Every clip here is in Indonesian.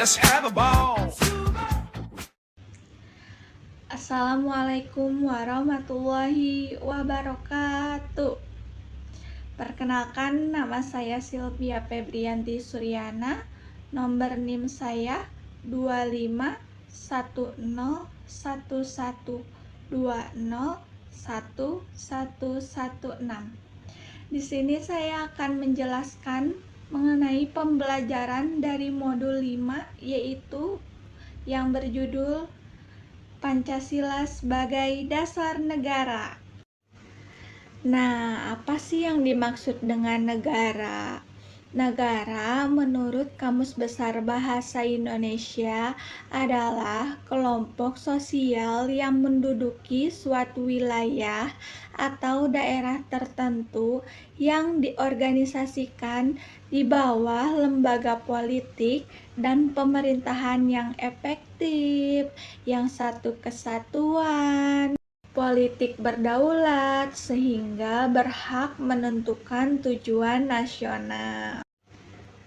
Let's have a ball. Assalamualaikum warahmatullahi wabarakatuh. Perkenalkan, nama saya Sylvia Febrianti Suryana. Nomor NIM saya 251011201116. Di sini saya akan menjelaskan mengenai pembelajaran dari modul 5, yaitu yang berjudul Pancasila sebagai dasar negara. Nah, apa sih yang dimaksud dengan negara? Negara menurut Kamus Besar Bahasa Indonesia adalah kelompok sosial yang menduduki suatu wilayah atau daerah tertentu yang diorganisasikan di bawah lembaga politik dan pemerintahan yang efektif, yang satu kesatuan, politik berdaulat, sehingga berhak menentukan tujuan nasional.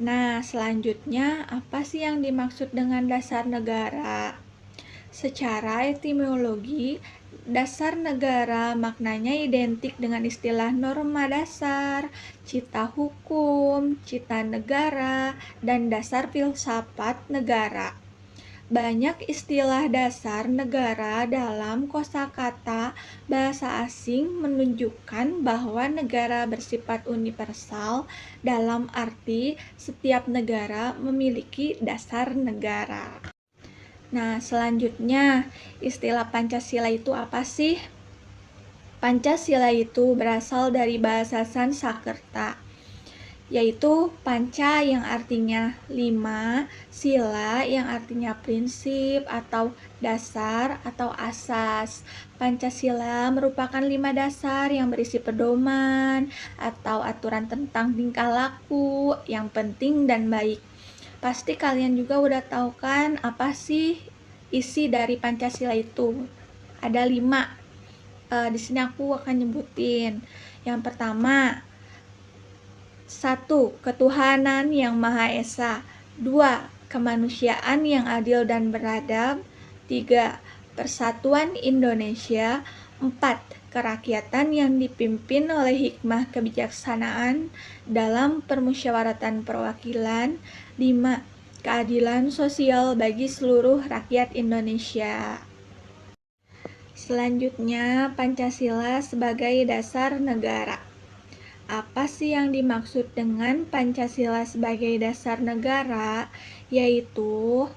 Nah, selanjutnya apa sih yang dimaksud dengan dasar negara? Secara etimologi, dasar negara maknanya identik dengan istilah norma dasar, cita hukum, cita negara, dan dasar filsafat negara. Banyak istilah dasar negara dalam kosakata bahasa asing menunjukkan bahwa negara bersifat universal dalam arti setiap negara memiliki dasar negara. Nah, selanjutnya istilah Pancasila itu apa sih? Pancasila itu berasal dari bahasa Sanskerta, yaitu panca yang artinya 5, sila yang artinya prinsip atau dasar atau asas. Pancasila merupakan 5 dasar yang berisi pedoman atau aturan tentang tingkah laku yang penting dan baik. Pasti kalian juga udah tahu kan apa sih isi dari Pancasila itu? Ada 5. Di sini aku akan nyebutin. Yang pertama, 1. Ketuhanan yang Maha Esa. 2. Kemanusiaan yang adil dan beradab. 3. Persatuan Indonesia. 4. Kerakyatan yang dipimpin oleh hikmah kebijaksanaan dalam permusyawaratan perwakilan. 5. Keadilan sosial bagi seluruh rakyat Indonesia. Selanjutnya, Pancasila sebagai dasar negara. Apa sih yang dimaksud dengan Pancasila sebagai dasar negara? Yaitu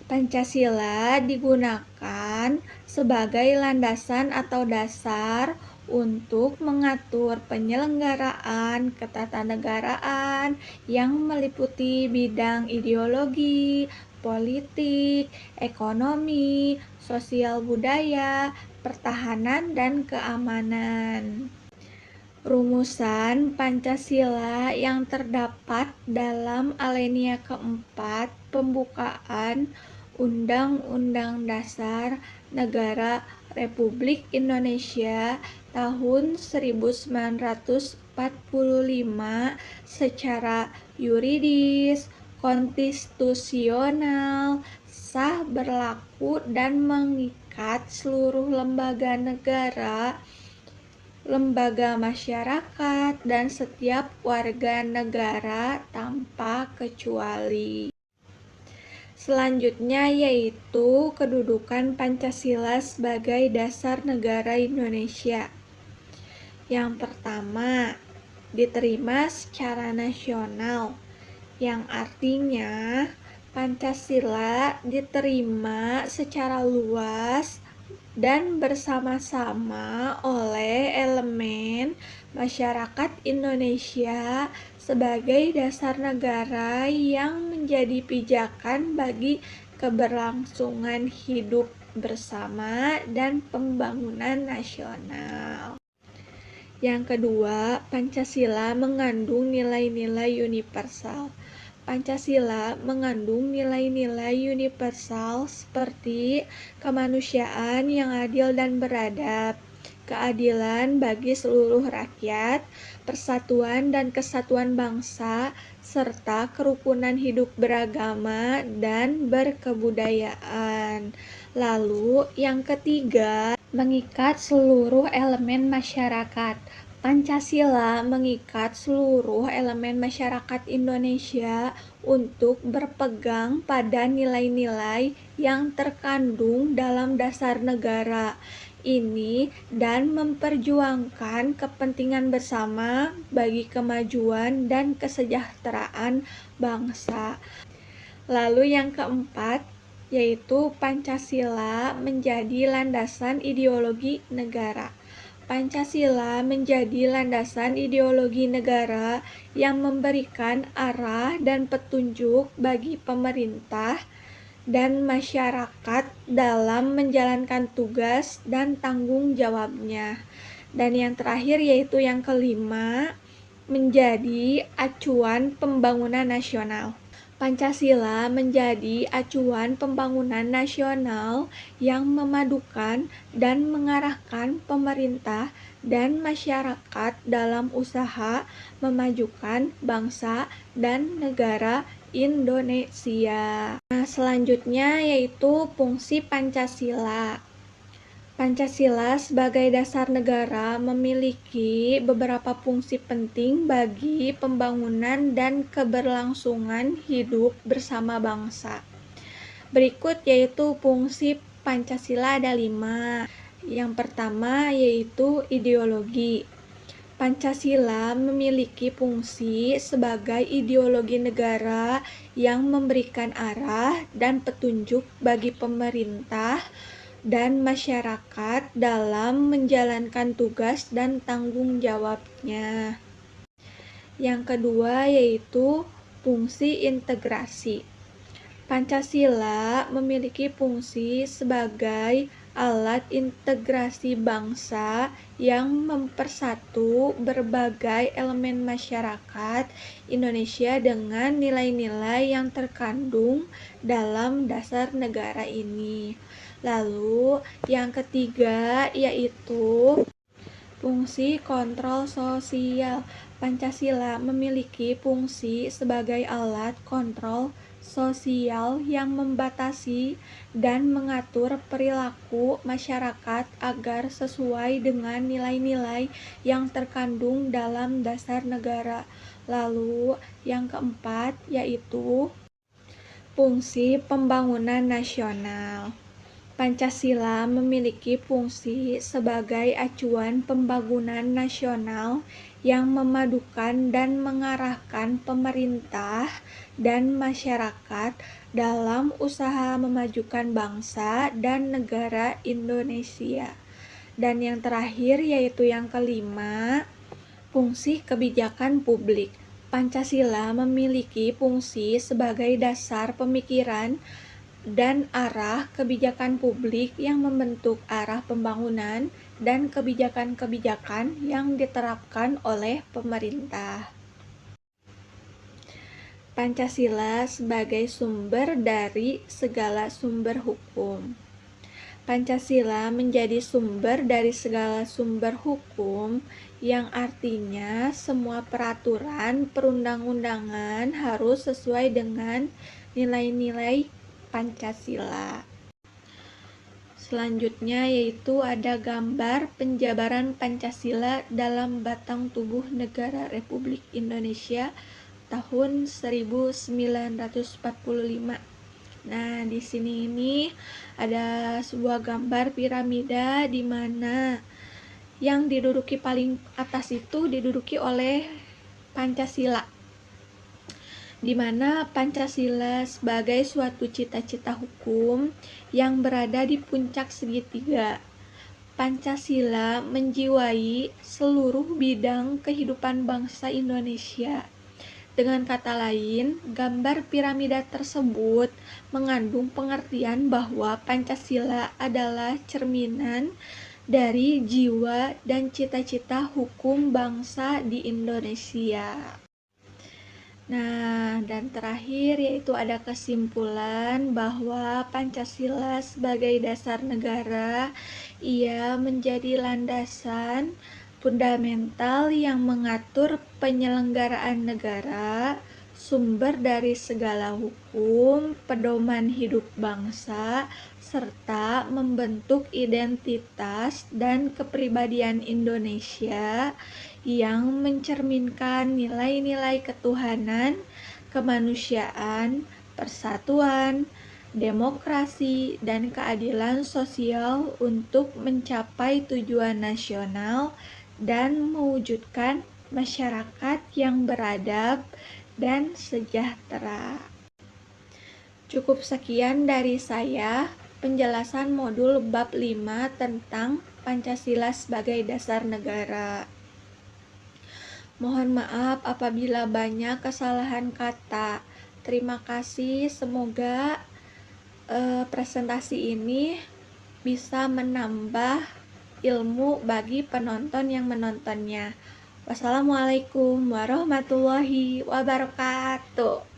Pancasila digunakan sebagai landasan atau dasar untuk mengatur penyelenggaraan ketatanegaraan yang meliputi bidang ideologi, politik, ekonomi, sosial budaya, pertahanan, dan keamanan. Rumusan Pancasila yang terdapat dalam alinea keempat pembukaan Undang-Undang Dasar Negara Republik Indonesia tahun 1945 secara yuridis, konstitusional, sah, berlaku, dan mengikat seluruh lembaga negara, lembaga masyarakat, dan setiap warga negara tanpa kecuali. Selanjutnya yaitu kedudukan Pancasila sebagai dasar negara Indonesia. Yang pertama, diterima secara nasional, yang artinya Pancasila diterima secara luas dan bersama-sama oleh elemen masyarakat Indonesia sebagai dasar negara yang menjadi pijakan bagi keberlangsungan hidup bersama dan pembangunan nasional. Yang kedua, Pancasila mengandung nilai-nilai universal. Pancasila mengandung nilai-nilai universal seperti kemanusiaan yang adil dan beradab, keadilan bagi seluruh rakyat, persatuan dan kesatuan bangsa, serta kerukunan hidup beragama dan berkebudayaan. Lalu yang ketiga, mengikat seluruh elemen masyarakat. Pancasila mengikat seluruh elemen masyarakat Indonesia untuk berpegang pada nilai-nilai yang terkandung dalam dasar negara ini dan memperjuangkan kepentingan bersama bagi kemajuan dan kesejahteraan bangsa. Lalu yang keempat, yaitu Pancasila menjadi landasan ideologi negara. Pancasila menjadi landasan ideologi negara yang memberikan arah dan petunjuk bagi pemerintah dan masyarakat dalam menjalankan tugas dan tanggung jawabnya. Dan yang terakhir yaitu yang kelima, menjadi acuan pembangunan nasional. Pancasila menjadi acuan pembangunan nasional yang memadukan dan mengarahkan pemerintah dan masyarakat dalam usaha memajukan bangsa dan negara Indonesia. Nah, selanjutnya yaitu fungsi Pancasila. Pancasila sebagai dasar negara memiliki beberapa fungsi penting bagi pembangunan dan keberlangsungan hidup bersama bangsa. Berikut yaitu fungsi Pancasila ada 5. Yang pertama yaitu ideologi. Pancasila memiliki fungsi sebagai ideologi negara yang memberikan arah dan petunjuk bagi pemerintah dan masyarakat dalam menjalankan tugas dan tanggung jawabnya. Yang kedua yaitu fungsi integrasi. Pancasila memiliki fungsi sebagai alat integrasi bangsa yang mempersatu berbagai elemen masyarakat Indonesia dengan nilai-nilai yang terkandung dalam dasar negara ini. Lalu yang ketiga yaitu fungsi kontrol sosial. Pancasila memiliki fungsi sebagai alat kontrol sosial yang membatasi dan mengatur perilaku masyarakat agar sesuai dengan nilai-nilai yang terkandung dalam dasar negara. Lalu yang keempat yaitu fungsi pembangunan nasional. Pancasila memiliki fungsi sebagai acuan pembangunan nasional yang memadukan dan mengarahkan pemerintah dan masyarakat dalam usaha memajukan bangsa dan negara Indonesia. Dan yang terakhir yaitu yang kelima, fungsi kebijakan publik. Pancasila memiliki fungsi sebagai dasar pemikiran dan arah kebijakan publik yang membentuk arah pembangunan dan kebijakan-kebijakan yang diterapkan oleh pemerintah. Pancasila sebagai sumber dari segala sumber hukum. Pancasila menjadi sumber dari segala sumber hukum yang artinya semua peraturan perundang-undangan harus sesuai dengan nilai-nilai Pancasila. Selanjutnya yaitu ada gambar penjabaran Pancasila dalam batang tubuh negara Republik Indonesia tahun 1945. Nah, di sini ini ada sebuah gambar piramida di mana yang diduduki paling atas itu diduduki oleh Pancasila, di mana Pancasila sebagai suatu cita-cita hukum yang berada di puncak segitiga. Pancasila menjiwai seluruh bidang kehidupan bangsa Indonesia. Dengan kata lain, gambar piramida tersebut mengandung pengertian bahwa Pancasila adalah cerminan dari jiwa dan cita-cita hukum bangsa di Indonesia. Nah, dan terakhir yaitu ada kesimpulan bahwa Pancasila sebagai dasar negara, ia menjadi landasan fundamental yang mengatur penyelenggaraan negara, sumber dari segala hukum, pedoman hidup bangsa, serta membentuk identitas dan kepribadian Indonesia yang mencerminkan nilai-nilai ketuhanan, kemanusiaan, persatuan, demokrasi, dan keadilan sosial untuk mencapai tujuan nasional dan mewujudkan masyarakat yang beradab dan sejahtera. Cukup sekian dari saya, penjelasan modul bab 5 tentang Pancasila sebagai dasar negara. Mohon maaf apabila banyak kesalahan kata. Terima kasih, semoga presentasi ini bisa menambah ilmu bagi penonton yang menontonnya. Wassalamualaikum warahmatullahi wabarakatuh.